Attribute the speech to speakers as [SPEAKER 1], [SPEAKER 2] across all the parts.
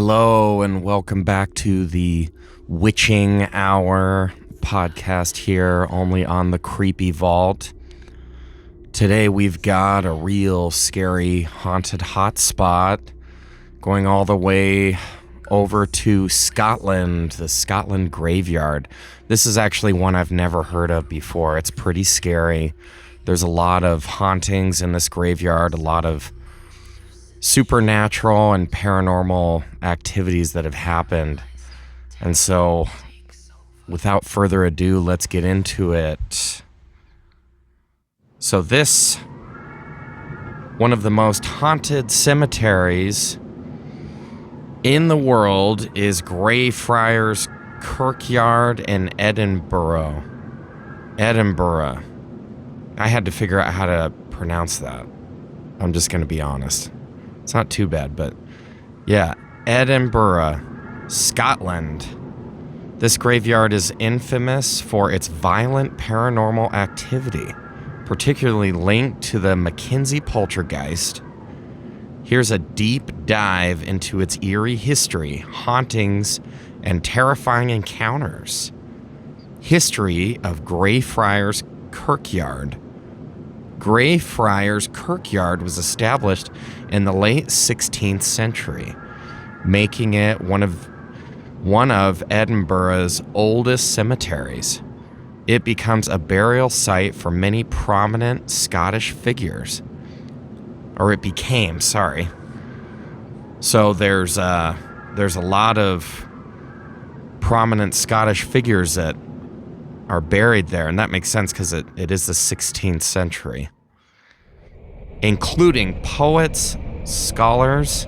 [SPEAKER 1] Hello and welcome back to the Witching Hour podcast here, only on the Creepy Vault. Today we've got a real scary haunted hotspot going all the way over to Scotland, the Scotland Graveyard. This is actually one I've never heard of before. It's pretty scary. There's a lot of hauntings in this graveyard, a lot of supernatural and paranormal activities that have happened. And so, without further ado, let's get into it. So this, one of the most haunted cemeteries in the world, is Greyfriars Kirkyard in Edinburgh. Edinburgh. I had to figure out how to pronounce that. I'm just going to be honest. It's not too bad, but yeah, Edinburgh, Scotland. This graveyard is infamous for its violent paranormal activity, particularly linked to the Mackenzie poltergeist. Here's a deep dive into its eerie history, hauntings, and terrifying encounters. History of Greyfriars Kirkyard. Greyfriars Kirkyard was established in the late 16th century, making it one of Edinburgh's oldest cemeteries. It becomes a burial site for many prominent Scottish figures. Or it became, sorry. So there's a lot of prominent Scottish figures that are buried there, and that makes sense because it is the 16th century, including poets, scholars,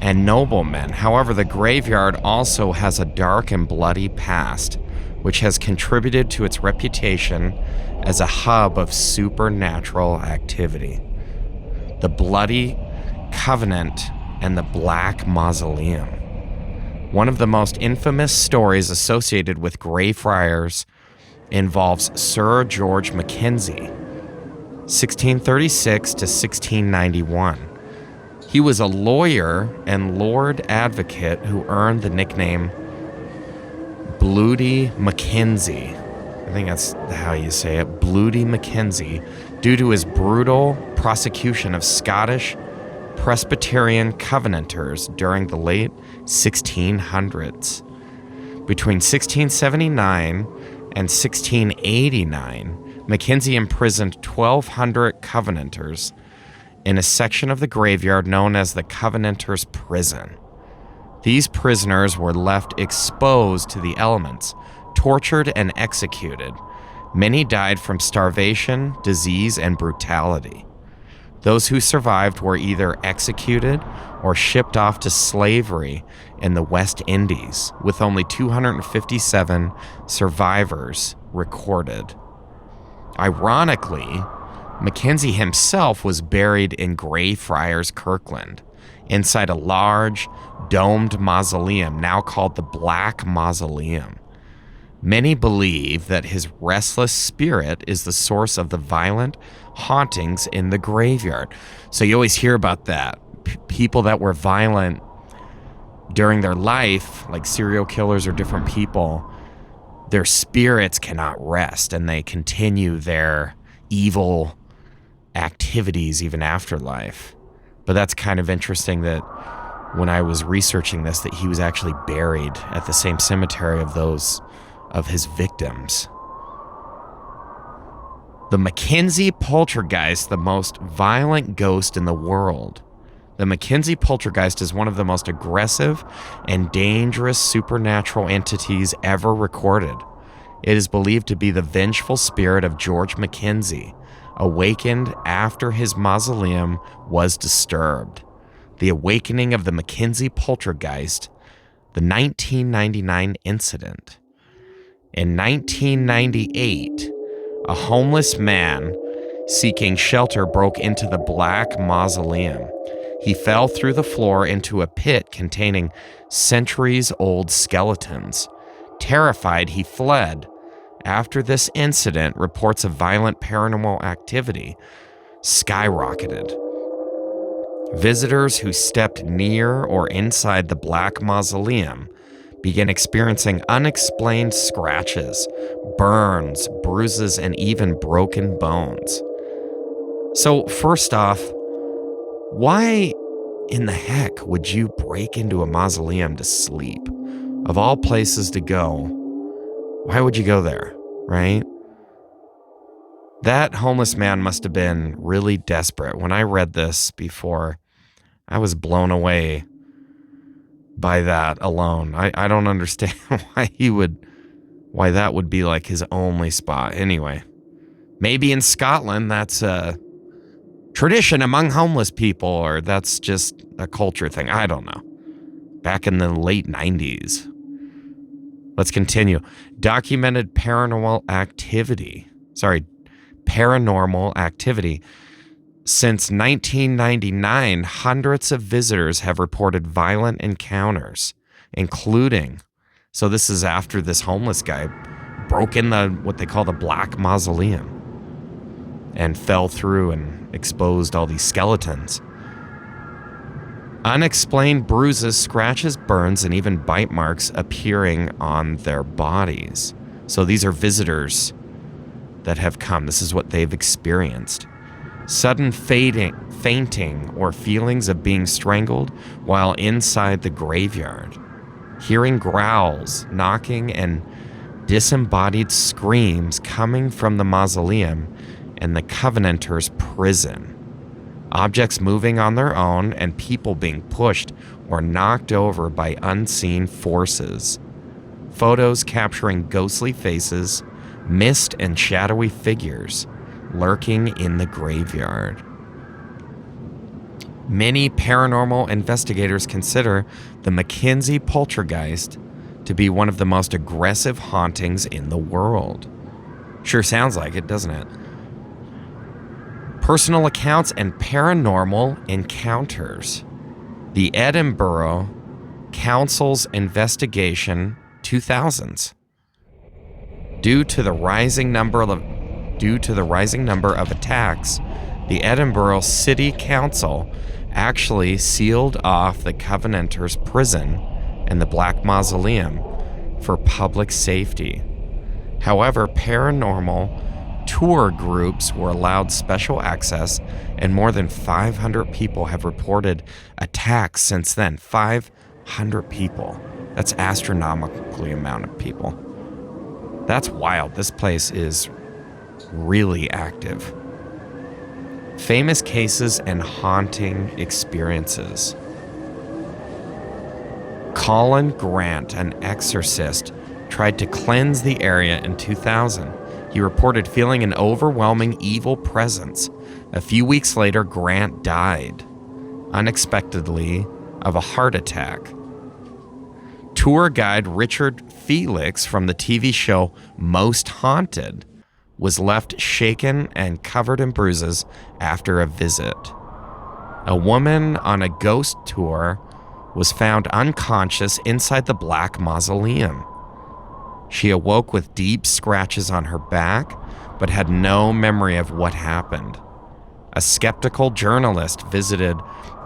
[SPEAKER 1] and noblemen. However, the graveyard also has a dark and bloody past, which has contributed to its reputation as a hub of supernatural activity. The Bloody Covenant and the Black Mausoleum. One of the most infamous stories associated with Greyfriars involves Sir George Mackenzie, 1636 to 1691. He was a lawyer and Lord Advocate who earned the nickname Bloody Mackenzie. I think that's how you say it, Bloody Mackenzie, due to his brutal prosecution of Scottish Presbyterian Covenanters during the late 1600s. Between 1679 and 1689, Mackenzie imprisoned 1,200 Covenanters in a section of the graveyard known as the Covenanters' Prison. These prisoners were left exposed to the elements, tortured and executed. Many died from starvation, disease, and brutality. Those who survived were either executed or shipped off to slavery in the West Indies, with only 257 survivors recorded. Ironically, Mackenzie himself was buried in Greyfriars Kirkland, inside a large, domed mausoleum now called the Black Mausoleum. Many believe that his restless spirit is the source of the violent hauntings in the graveyard. So you always hear about that. People that were violent during their life, like serial killers or different people, their spirits cannot rest and they continue their evil activities even after life. But that's kind of interesting that when I was researching this, that he was actually buried at the same cemetery of his victims. The Mackenzie poltergeist, the most violent ghost in the world. The Mackenzie poltergeist is one of the most aggressive and dangerous supernatural entities ever recorded. It is believed to be the vengeful spirit of George Mackenzie, awakened after his mausoleum was disturbed. The awakening of the Mackenzie poltergeist, the 1999 incident. In 1998, a homeless man seeking shelter broke into the Black Mausoleum. He fell through the floor into a pit containing centuries-old skeletons. Terrified, he fled. After this incident, reports of violent paranormal activity skyrocketed. Visitors who stepped near or inside the Black Mausoleum began experiencing unexplained scratches, burns, bruises, and even broken bones. So, first off, why in the heck would you break into a mausoleum to sleep? Of all places to go, why would you go there, right? That homeless man must have been really desperate. When I read this before, I was blown away by that alone. I don't understand why that would be like his only spot. Anyway, maybe in Scotland that's a tradition among homeless people, or that's just a culture thing. I don't know. Back in the late 90s. Let's continue. Documented paranormal activity. Since 1999, hundreds of visitors have reported violent encounters, including, so this is after this homeless guy broke in what they call the Black Mausoleum and fell through and exposed all these skeletons. Unexplained bruises, scratches, burns, and even bite marks appearing on their bodies. So these are visitors that have come. This is what they've experienced. Sudden fainting or feelings of being strangled while inside the graveyard. Hearing growls, knocking, and disembodied screams coming from the mausoleum and the Covenanters' prison. Objects moving on their own and people being pushed or knocked over by unseen forces. Photos capturing ghostly faces, mist and shadowy figures lurking in the graveyard. Many paranormal investigators consider the Mackenzie poltergeist to be one of the most aggressive hauntings in the world. Sure sounds like it, doesn't it? Personal accounts and paranormal encounters. The Edinburgh Council's investigation 2000s. Due to the rising number of attacks, the Edinburgh City Council actually sealed off the Covenanters' prison and the Black Mausoleum for public safety. However, paranormal tour groups were allowed special access, and more than 500 people have reported attacks since then. 500 people. That's astronomically amount of people. That's wild. This place is really active. Famous cases and haunting experiences. Colin Grant, an exorcist, tried to cleanse the area in 2000. He reported feeling an overwhelming evil presence. A few weeks later, Grant died, unexpectedly, of a heart attack. Tour guide Richard Felix from the TV show Most Haunted was left shaken and covered in bruises after a visit. A woman on a ghost tour was found unconscious inside the Black Mausoleum. She awoke with deep scratches on her back, but had no memory of what happened. A skeptical journalist visited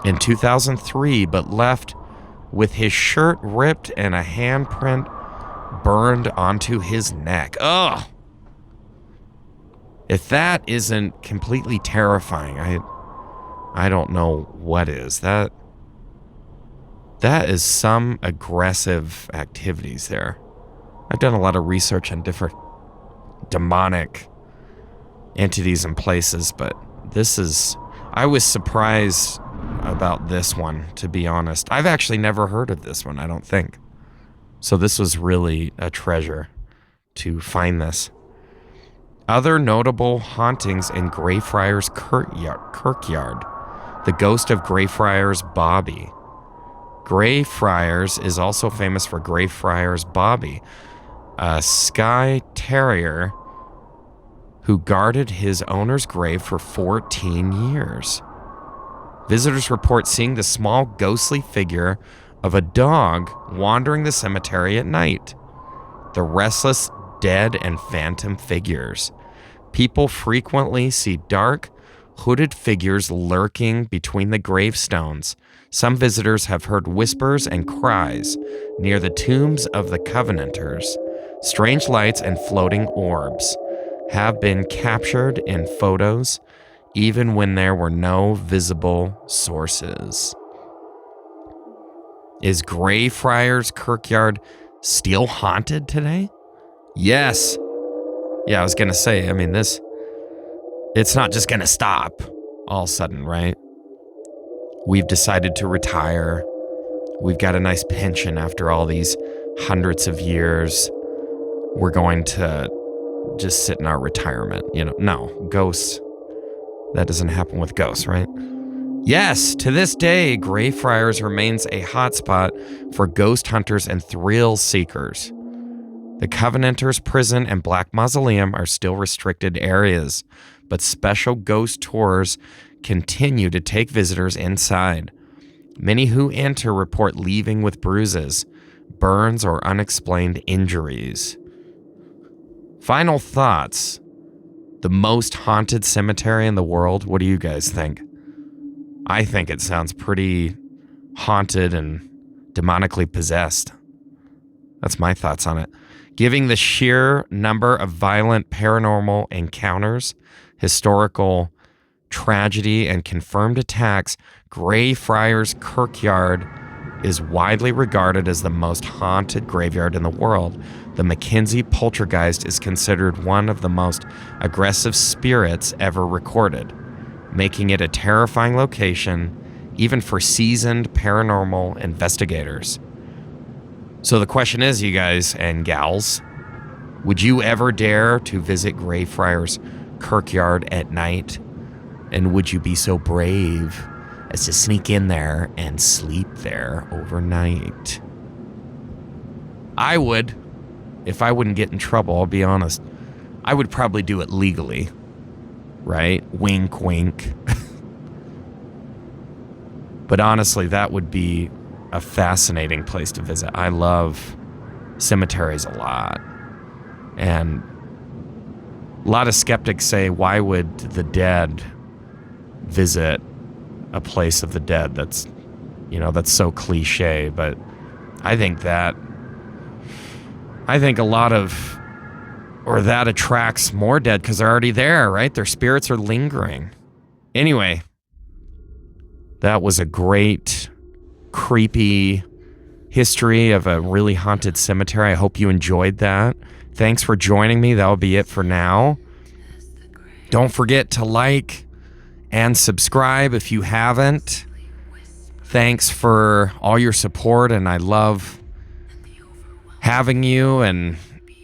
[SPEAKER 1] in 2003, but left with his shirt ripped and a handprint burned onto his neck. Ugh! If that isn't completely terrifying, I don't know what is. That is some aggressive activities there. I've done a lot of research on different demonic entities and places, but I was surprised about this one, to be honest. I've actually never heard of this one, I don't think. So this was really a treasure to find this. Other notable hauntings in Greyfriars Kirkyard. The ghost of Greyfriars Bobby. Greyfriars is also famous for Greyfriars Bobby, a Skye Terrier who guarded his owner's grave for 14 years. Visitors report seeing the small ghostly figure of a dog wandering the cemetery at night. The restless dead and phantom figures. People frequently see dark, hooded figures lurking between the gravestones. Some visitors have heard whispers and cries near the tombs of the Covenanters. Strange lights and floating orbs have been captured in photos, even when there were no visible sources. Is Greyfriars Kirkyard still haunted today? Yes. Yeah, I was going to say, I mean, it's not just going to stop all of a sudden, right? We've decided to retire. We've got a nice pension after all these hundreds of years. We're going to just sit in our retirement. No, ghosts. That doesn't happen with ghosts, right? Yes, to this day, Greyfriars remains a hotspot for ghost hunters and thrill seekers. The Covenanters' prison and Black Mausoleum are still restricted areas, but special ghost tours continue to take visitors inside. Many who enter report leaving with bruises, burns, or unexplained injuries. Final thoughts. The most haunted cemetery in the world. What do you guys think? I think it sounds pretty haunted and demonically possessed. That's my thoughts on it. Given the sheer number of violent paranormal encounters, historical tragedy, and confirmed attacks, Greyfriars Kirkyard is widely regarded as the most haunted graveyard in the world. The Mackenzie poltergeist is considered one of the most aggressive spirits ever recorded, making it a terrifying location even for seasoned paranormal investigators. So the question is, you guys and gals, would you ever dare to visit Greyfriars Kirkyard at night? And would you be so brave as to sneak in there and sleep there overnight? I would. If I wouldn't get in trouble, I'll be honest. I would probably do it legally. Right? Wink, wink. But honestly, that would be a fascinating place to visit. I love cemeteries a lot. And a lot of skeptics say, why would the dead visit a place of the dead? That's so cliche, but I think that attracts more dead because they're already there, right? Their spirits are lingering. Anyway, that was a great, creepy history of a really haunted cemetery. I hope you enjoyed that. Thanks for joining me. That'll be it for now. Don't forget to like and subscribe if you haven't. Thanks for all your support, and I love having you, and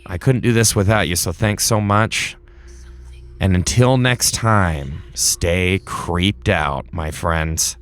[SPEAKER 1] I couldn't do this without you, so thanks so much. And until next time, stay creeped out, my friends.